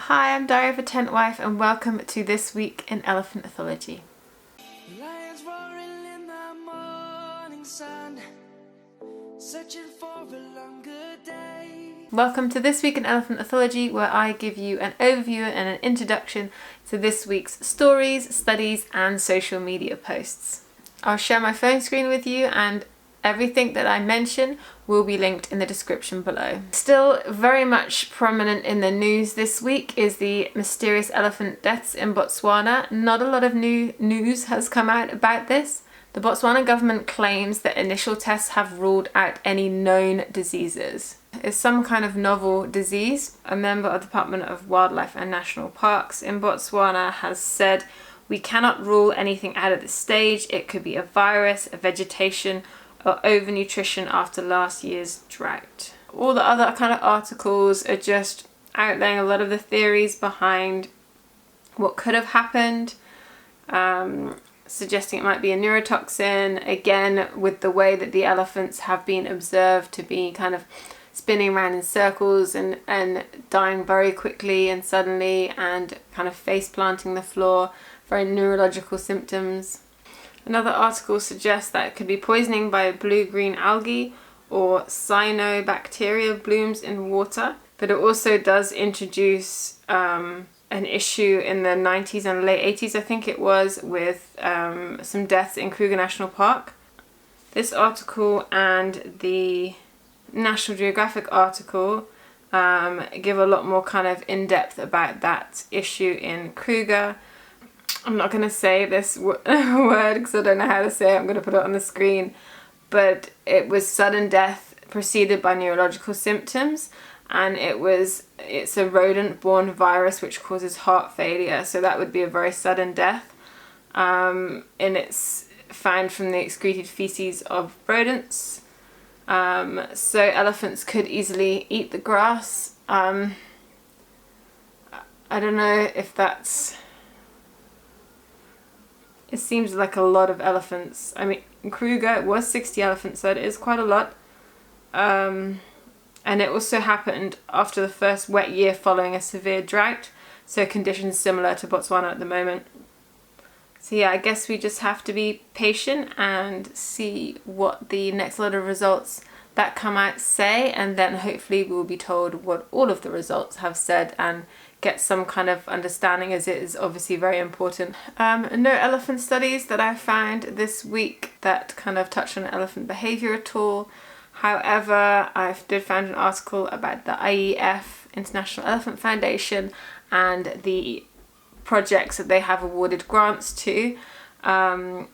Hi, I'm Diary of a Tent Wife and welcome to This Week in Elephant Ethology. Lions roaring in the morning sun, searching for a longer day. Welcome to This Week in Elephant Ethology, where I give you an overview and an introduction to this week's stories, studies and social media posts. I'll share my phone screen with you and everything that I mention will be linked in the description below. Still very much prominent in the news this week is the mysterious elephant deaths in Botswana. Not a lot of new news has come out about this. The Botswana government claims that initial tests have ruled out any known diseases. It's some kind of novel disease. A member of the Department of Wildlife and National Parks in Botswana has said, "We cannot rule anything out at this stage. It could be a virus, a vegetation, or overnutrition after last year's drought." All the other kind of articles are just outlaying a lot of the theories behind what could have happened, suggesting it might be a neurotoxin, again with the way that the elephants have been observed to be kind of spinning around in circles and dying very quickly and suddenly and kind of face planting the floor, very neurological symptoms. Another article suggests that it could be poisoning by blue-green algae or cyanobacteria blooms in water, but it also does introduce an issue in the 90s and late 80s, I think it was, with some deaths in Kruger National Park. This article and the National Geographic article give a lot more kind of in-depth about that issue in Kruger. I'm not going to say this word because I don't know how to say it. I'm going to put it on the screen. But it was sudden death preceded by neurological symptoms, and it's a rodent-borne virus which causes heart failure. So that would be a very sudden death. And it's found from the excreted feces of rodents. So elephants could easily eat the grass. I don't know if that's... It seems like a lot of elephants. I mean, in Kruger it was 60 elephants, so it is quite a lot. And it also happened after the first wet year following a severe drought, so conditions similar to Botswana at the moment. So yeah, I guess we just have to be patient and see what the next lot of results that come out say, and then hopefully we'll be told what all of the results have said and get some kind of understanding, as it is obviously very important. No elephant studies that I found this week that kind of touched on elephant behaviour at all. However, I did find an article about the IEF, International Elephant Foundation, and the projects that they have awarded grants to. So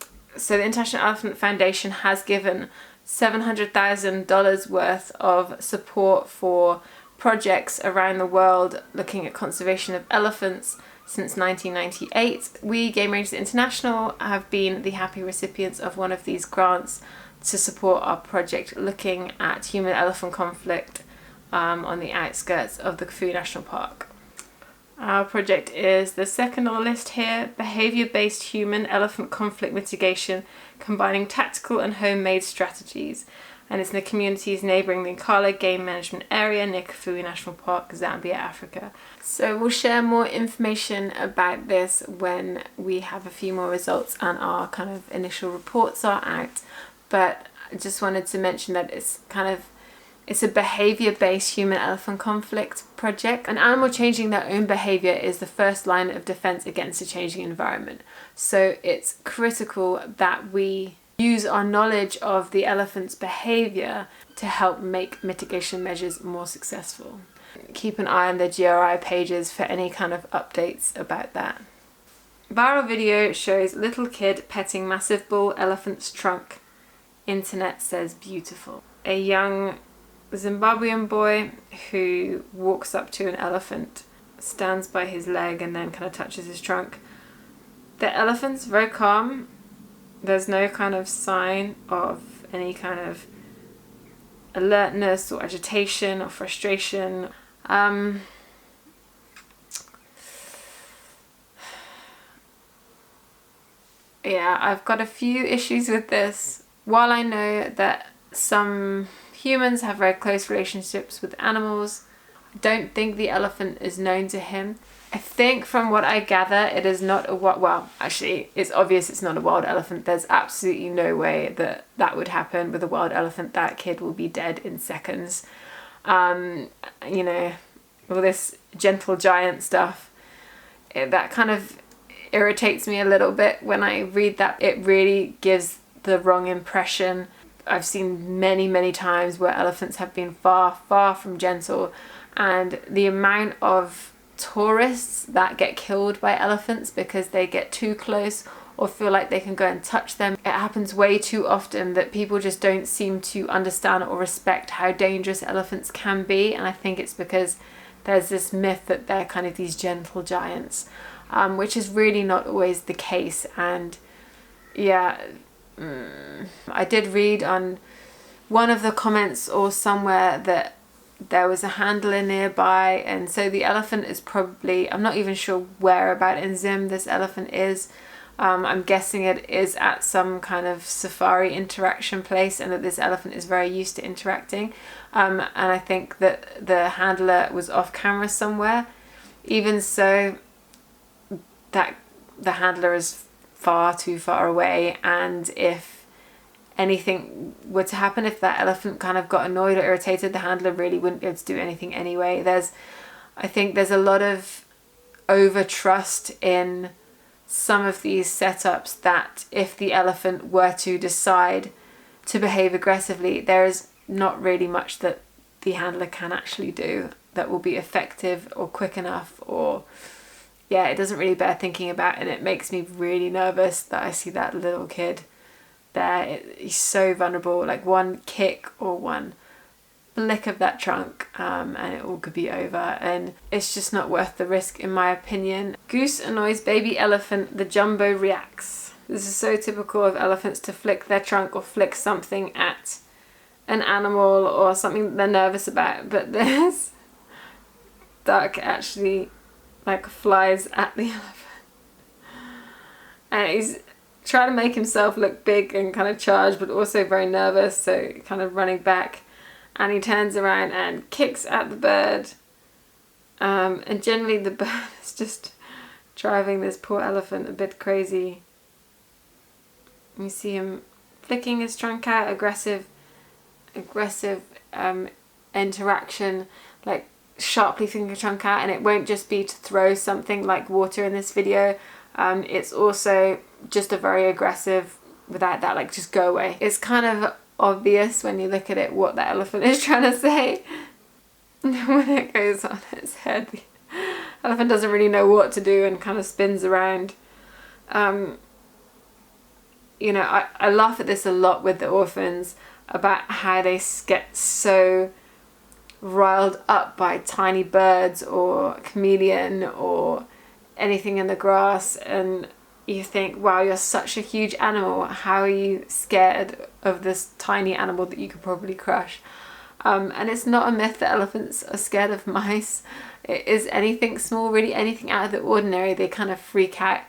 the International Elephant Foundation has given $700,000 worth of support for projects around the world looking at conservation of elephants since 1998. We, Game Rangers International, have been the happy recipients of one of these grants to support our project looking at human-elephant conflict on the outskirts of the Kruger National Park. Our project is the second on the list here, Behaviour-Based Human-Elephant Conflict Mitigation, combining tactical and homemade strategies. And it's in the communities neighbouring the Nkala Game Management Area near Kruger National Park, Zambia, Africa. So we'll share more information about this when we have a few more results and our kind of initial reports are out. But I just wanted to mention that it's a behaviour-based human-elephant conflict project. An animal changing their own behaviour is the first line of defence against a changing environment. So it's critical that we use our knowledge of the elephant's behaviour to help make mitigation measures more successful. Keep an eye on the GRI pages for any kind of updates about that. Viral video shows little kid petting massive bull elephant's trunk. Internet says beautiful. A young Zimbabwean boy who walks up to an elephant, stands by his leg and then kind of touches his trunk. The elephant's very calm. There's no kind of sign of any kind of alertness or agitation or frustration. Yeah, I've got a few issues with this. While I know that some humans have very close relationships with animals, don't think the elephant is known to him. I think from what I gather, it is not a wild... Well, actually, it's obvious it's not a wild elephant. There's absolutely no way that that would happen with a wild elephant. That kid will be dead in seconds. You know, all this gentle giant stuff. That kind of irritates me a little bit when I read that. It really gives the wrong impression. I've seen many, many times where elephants have been far, far from gentle, and the amount of tourists that get killed by elephants because they get too close or feel like they can go and touch them. It happens way too often that people just don't seem to understand or respect how dangerous elephants can be, and I think it's because there's this myth that they're kind of these gentle giants, which is really not always the case. And yeah, I did read on one of the comments or somewhere that there was a handler nearby, and so the elephant is probably, I'm not even sure where about in Zim this elephant is. I'm guessing it is at some kind of safari interaction place, and that this elephant is very used to interacting. And I think that the handler was off camera somewhere. Even so, that the handler is far too far away, and if anything were to happen, if that elephant kind of got annoyed or irritated, the handler really wouldn't be able to do anything anyway. I think there's a lot of over trust in some of these setups that if the elephant were to decide to behave aggressively, there is not really much that the handler can actually do that will be effective or quick enough, or yeah, it doesn't really bear thinking about, and it makes me really nervous that I see that little kid there. He's so vulnerable. Like one kick or one flick of that trunk and it all could be over, and it's just not worth the risk in my opinion. Goose annoys baby elephant, the jumbo reacts. This is so typical of elephants to flick their trunk or flick something at an animal or something that they're nervous about, but this duck actually like flies at the elephant, and he's trying to make himself look big and kind of charged, but also very nervous, so kind of running back, and he turns around and kicks at the bird, and generally the bird is just driving this poor elephant a bit crazy. You see him flicking his trunk out, aggressive interaction, like sharply flicking the trunk out, and it won't just be to throw something like water in this video. It's also just a very aggressive, without that, like just go away. It's kind of obvious when you look at it what the elephant is trying to say. When it goes on its head, the elephant doesn't really know what to do and kind of spins around. You know, I laugh at this a lot with the orphans about how they get so riled up by tiny birds or chameleon or anything in the grass, and you think, wow, you're such a huge animal, how are you scared of this tiny animal that you could probably crush? And it's not a myth that elephants are scared of mice. It is anything small, really anything out of the ordinary, they kind of freak out.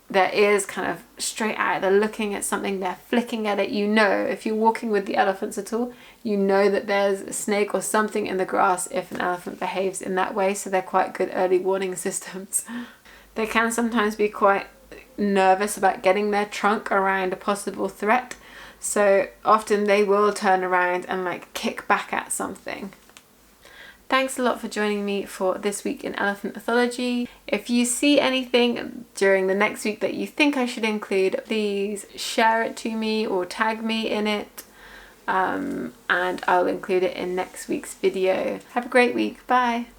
Their ears kind of straight out, they're looking at something, they're flicking at it. You know, if you're walking with the elephants at all, you know that there's a snake or something in the grass if an elephant behaves in that way, so they're quite good early warning systems. They can sometimes be quite nervous about getting their trunk around a possible threat, so often they will turn around and like kick back at something. Thanks a lot for joining me for this week in Elephant Ethology. If you see anything during the next week that you think I should include, please share it to me or tag me in it, and I'll include it in next week's video. Have a great week. Bye.